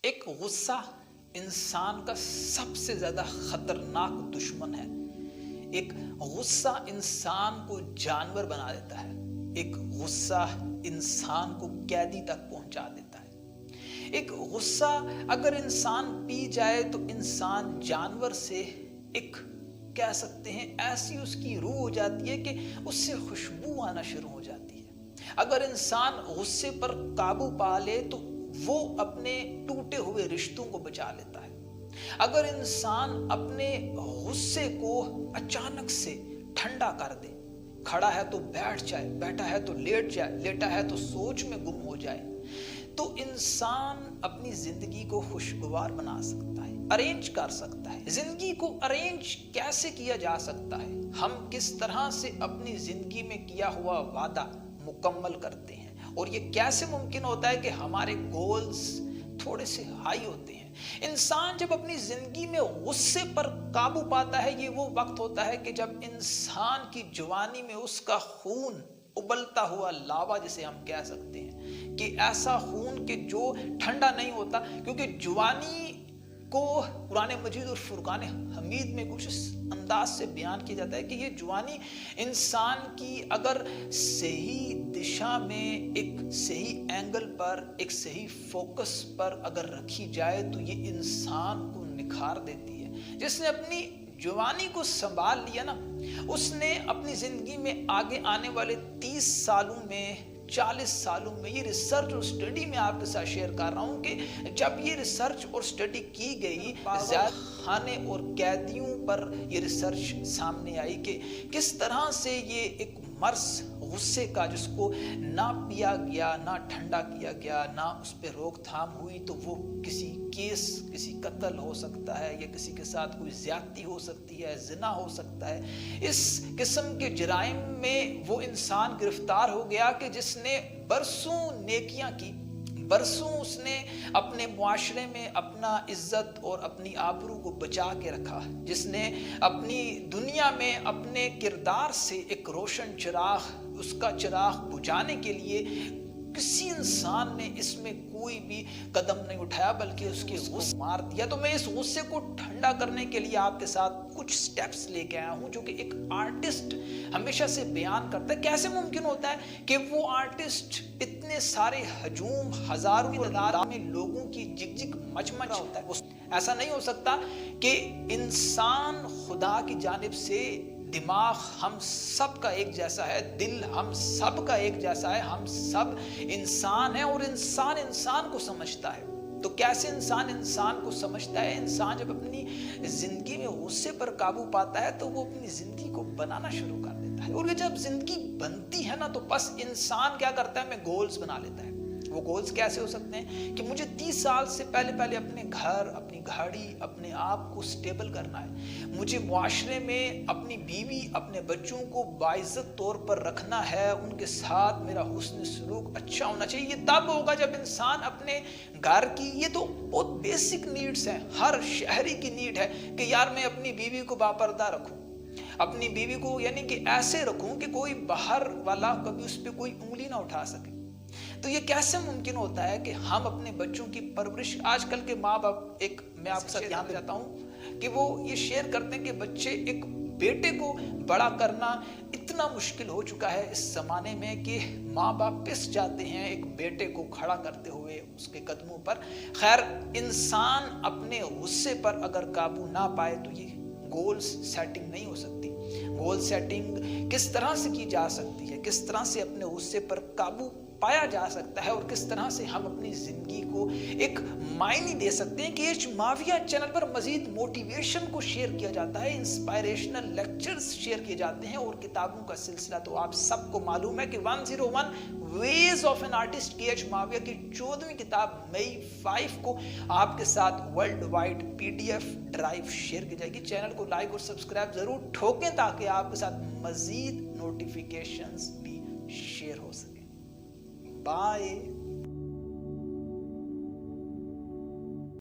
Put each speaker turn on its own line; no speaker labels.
ایک غصہ انسان کا سب سے زیادہ خطرناک دشمن ہے۔ ایک غصہ انسان کو جانور بنا دیتا ہے۔ ایک غصہ انسان کو قیدی تک پہنچا دیتا ہے۔ ایک غصہ اگر انسان پی جائے تو انسان جانور سے ایک کہہ سکتے ہیں ایسی اس کی روح ہو جاتی ہے کہ اس سے خوشبو آنا شروع ہو جاتی ہے۔ اگر انسان غصے پر قابو پا لے تو وہ اپنے ٹوٹے ہوئے رشتوں کو بچا لیتا ہے۔ اگر انسان اپنے غصے کو اچانک سے ٹھنڈا کر دے، کھڑا ہے تو بیٹھ جائے، بیٹھا ہے تو لیٹ جائے، لیٹا ہے تو سوچ میں گم ہو جائے، تو انسان اپنی زندگی کو خوشگوار بنا سکتا ہے، ارینج کر سکتا ہے۔ زندگی کو ارینج کیسے کیا جا سکتا ہے؟ ہم کس طرح سے اپنی زندگی میں کیا ہوا وعدہ مکمل کرتے ہیں، اور یہ کیسے ممکن ہوتا ہے کہ ہمارے گولز تھوڑے سے ہائی ہوتے ہیں۔ انسان جب اپنی زندگی میں غصے پر قابو پاتا ہے، یہ وہ وقت ہوتا ہے کہ جب انسان کی جوانی میں اس کا خون ابلتا ہوا لاوا جسے ہم کہہ سکتے ہیں، کہ ایسا خون کہ جو ٹھنڈا نہیں ہوتا، کیونکہ جوانی کو قرآن مجید اور فرقان حمید میں کچھ اس انداز سے بیان کیا جاتا ہے کہ یہ جوانی انسان کی اگر صحیح دشا میں ایک صحیح اینگل پر ایک صحیح فوکس پر اگر رکھی جائے تو یہ انسان کو نکھار دیتی ہے۔ جس نے اپنی جوانی کو سنبھال لیا نا، اس نے اپنی زندگی میں آگے آنے والے 30 سالوں میں 40 سالوں میں، یہ ریسرچ اور سٹڈی میں آپ کے ساتھ شیئر کر رہا ہوں کہ جب یہ ریسرچ اور سٹڈی کی گئی، زیادہ خانے اور قیدیوں پر یہ ریسرچ سامنے آئی کہ کس طرح سے یہ ایک مرض غصے کا جس کو نہ پیا گیا، نہ ٹھنڈا کیا گیا، نہ اس پہ روک تھام ہوئی تو وہ کسی کیس، کسی قتل ہو سکتا ہے، یا کسی کے ساتھ کوئی زیادتی ہو سکتی ہے، زنا ہو سکتا ہے۔ اس قسم کے جرائم میں وہ انسان گرفتار ہو گیا کہ جس نے برسوں نیکیاں کی، برسوں اس نے اپنے معاشرے میں اپنا عزت اور اپنی آبرو کو بچا کے رکھا، جس نے اپنی دنیا میں اپنے کردار سے ایک روشن چراغ، اس کا چراغ بجھانے کے لیے کسی انسان نے اس میں کوئی بھی قدم نہیں اٹھایا، بلکہ اس کے غصے مار دیا۔ تو میں اس غصے کو ٹھنڈا کرنے کے لیے آپ کے ساتھ کچھ سٹیپس لے کے آیا ہوں جو کہ ایک آرٹسٹ ہمیشہ سے بیان کرتا ہے۔ کیسے ممکن ہوتا ہے کہ وہ آرٹسٹ اتنے سارے ہجوم، ہزاروں کی تعداد میں لوگوں کی جگ جگ مچ مچ ہوتا ہے؟ ایسا نہیں ہو سکتا کہ انسان خدا کی جانب سے، دماغ ہم سب کا ایک جیسا ہے، دل ہم سب کا ایک جیسا ہے، ہم سب انسان ہیں اور انسان انسان کو سمجھتا ہے۔ تو کیسے انسان انسان کو سمجھتا ہے؟ انسان جب اپنی زندگی میں غصے پر قابو پاتا ہے تو وہ اپنی زندگی کو بنانا شروع کر دیتا ہے، اور یہ جب زندگی بنتی ہے نا تو بس انسان کیا کرتا ہے؟ میں گولز بنا لیتا ہے۔ وہ گولز کیسے ہو سکتے ہیں کہ مجھے 30 سال سے پہلے اپنے گھر، اپنی گاڑی، اپنے آپ کو سٹیبل کرنا ہے، مجھے معاشرے میں اپنی بیوی، اپنے بچوں کو باعزت طور پر رکھنا ہے، ان کے ساتھ میرا حسن سلوک اچھا ہونا چاہیے۔ یہ تب ہوگا جب انسان اپنے گھر کی، یہ تو بہت بیسک نیڈز ہیں، ہر شہری کی نیڈ ہے کہ یار میں اپنی بیوی کو باپردہ رکھوں، اپنی بیوی کو یعنی کہ ایسے رکھوں کہ کوئی باہر والا کبھی اس پہ کوئی انگلی نہ اٹھا سکے۔ تو یہ کیسے ممکن ہوتا ہے کہ ہم اپنے بچوں کی پرورش، آج کل کے ماں باپ، میں آپ کے ساتھ یہاں پہ جاتا ہوں کہ وہ یہ شیئر کرتے ہیں کہ بچے، ایک بیٹے کو بڑا کرنا اتنا مشکل ہو چکا ہے اس زمانے میں کہ ماں باپ پس جاتے ہیں ایک بیٹے کو کھڑا کرتے ہوئے اس کے قدموں پر۔ خیر، انسان اپنے غصے پر اگر قابو نہ پائے تو یہ گولز سیٹنگ نہیں ہو سکتی۔ گول سیٹنگ کس طرح سے کی جا سکتی ہے، کس طرح سے اپنے غصے پر قابو پایا جا سکتا ہے، اور کس طرح سے ہم اپنی زندگی کو ایک معنی دے سکتے ہیں کہ ایچ ماویہ چینل پر مزید موٹیویشن کو شیئر کیا جاتا ہے، انسپائریشنل لیکچرز شیئر کیے جاتے ہیں، اور کتابوں کا سلسلہ تو آپ سب کو معلوم ہے کہ 101 ویز آف این آرٹسٹ کی ایچ ماویہ کی 14ویں کتاب مئی 5 کو آپ کے ساتھ world wide PDF drive share کی جائے گی۔ چینل کو لائک اور سبسکرائب ضرور ٹھوکیں تاکہ آپ کے ساتھ مزید نوٹیفیکیشنز بھی شیئر ہو سکیں۔ Bye.